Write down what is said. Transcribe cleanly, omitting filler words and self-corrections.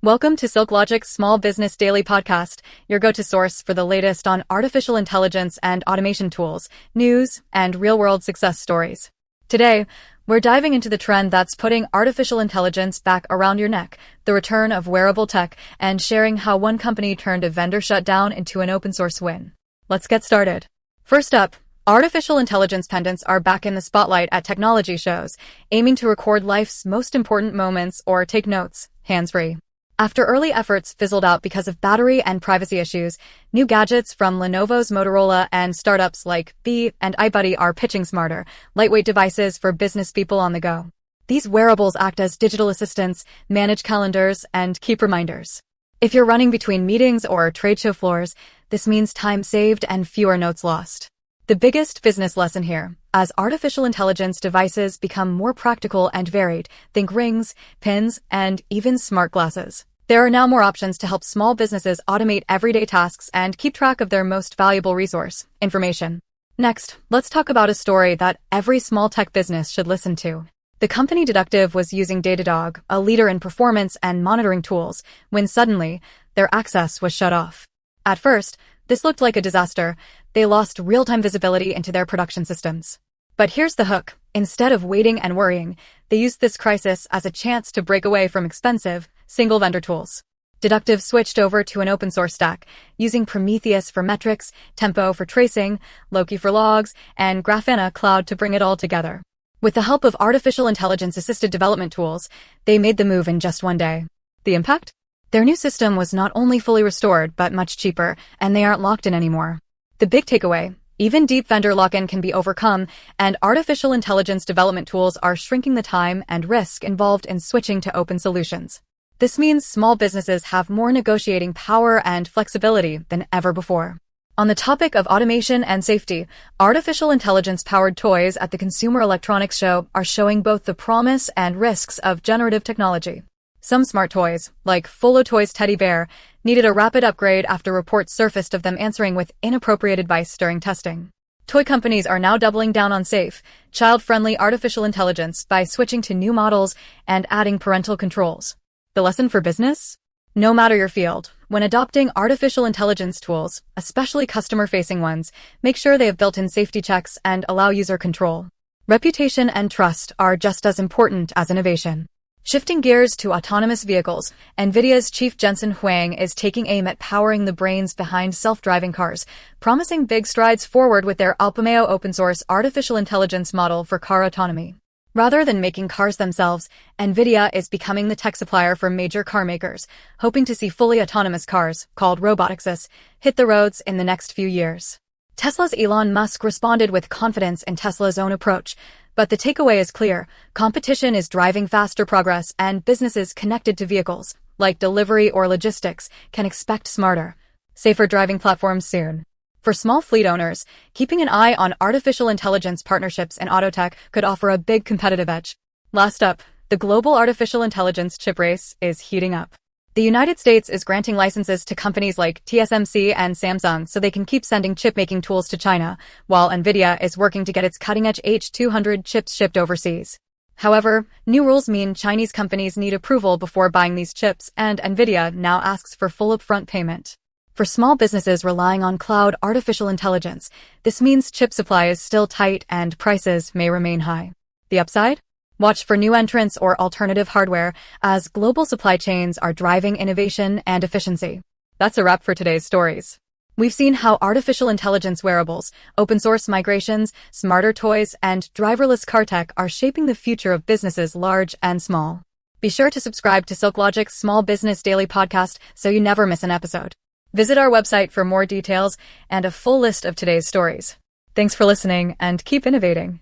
Welcome to SilkLogic's Small Business Daily Podcast, your go-to source for the latest on artificial intelligence and automation tools, news, and real-world success stories. Today, we're diving into the trend that's putting artificial intelligence back around your neck, the return of wearable tech, and sharing how one company turned a vendor shutdown into an open-source win. Let's get started. First up, artificial intelligence pendants are back in the spotlight at technology shows, aiming to record life's most important moments or take notes, hands-free. After early efforts fizzled out because of battery and privacy issues, new gadgets from Lenovo's Motorola and startups like Bee and iBuddy are pitching smarter, lightweight devices for business people on the go. These wearables act as digital assistants, manage calendars, and keep reminders. If you're running between meetings or trade show floors, this means time saved and fewer notes lost. The biggest business lesson here, as artificial intelligence devices become more practical and varied, think rings, pins, and even smart glasses. There are now more options to help small businesses automate everyday tasks and keep track of their most valuable resource, information. Next, let's talk about a story that every small tech business should listen to. The company Deductive was using Datadog, a leader in performance and monitoring tools, when suddenly, their access was shut off. At first, this looked like a disaster. They lost real-time visibility into their production systems. But here's the hook. Instead of waiting and worrying, they used this crisis as a chance to break away from expensive, single-vendor tools. Deductive switched over to an open-source stack, using Prometheus for metrics, Tempo for tracing, Loki for logs, and Grafana Cloud to bring it all together. With the help of artificial intelligence-assisted development tools, they made the move in just one day. The impact? Their new system was not only fully restored, but much cheaper, and they aren't locked in anymore. The big takeaway, even deep vendor lock-in can be overcome, and artificial intelligence development tools are shrinking the time and risk involved in switching to open solutions. This means small businesses have more negotiating power and flexibility than ever before. On the topic of automation and safety, artificial intelligence-powered toys at the Consumer Electronics Show are showing both the promise and risks of generative technology. Some smart toys, like Folotoy's teddy bear, needed a rapid upgrade after reports surfaced of them answering with inappropriate advice during testing. Toy companies are now doubling down on safe, child-friendly artificial intelligence by switching to new models and adding parental controls. The lesson for business? No matter your field, when adopting artificial intelligence tools, especially customer-facing ones, make sure they have built-in safety checks and allow user control. Reputation and trust are just as important as innovation. Shifting gears to autonomous vehicles, NVIDIA's chief Jensen Huang is taking aim at powering the brains behind self-driving cars, promising big strides forward with their Alpamayo open-source artificial intelligence model for car autonomy. Rather than making cars themselves, NVIDIA is becoming the tech supplier for major car makers, hoping to see fully autonomous cars, called robotaxis, hit the roads in the next few years. Tesla's Elon Musk responded with confidence in Tesla's own approach, but the takeaway is clear. Competition is driving faster progress, and businesses connected to vehicles, like delivery or logistics, can expect smarter, safer driving platforms soon. For small fleet owners, keeping an eye on artificial intelligence partnerships in autotech could offer a big competitive edge. Last up, the global artificial intelligence chip race is heating up. The United States is granting licenses to companies like TSMC and Samsung so they can keep sending chip-making tools to China, while NVIDIA is working to get its cutting-edge H200 chips shipped overseas. However, new rules mean Chinese companies need approval before buying these chips, and NVIDIA now asks for full upfront payment. For small businesses relying on cloud artificial intelligence, this means chip supply is still tight and prices may remain high. The upside? Watch for new entrants or alternative hardware, as global supply chains are driving innovation and efficiency. That's a wrap for today's stories. We've seen how artificial intelligence wearables, open-source migrations, smarter toys, and driverless car tech are shaping the future of businesses large and small. Be sure to subscribe to SilkLogic's Small Business Daily Podcast so you never miss an episode. Visit our website for more details and a full list of today's stories. Thanks for listening, and keep innovating.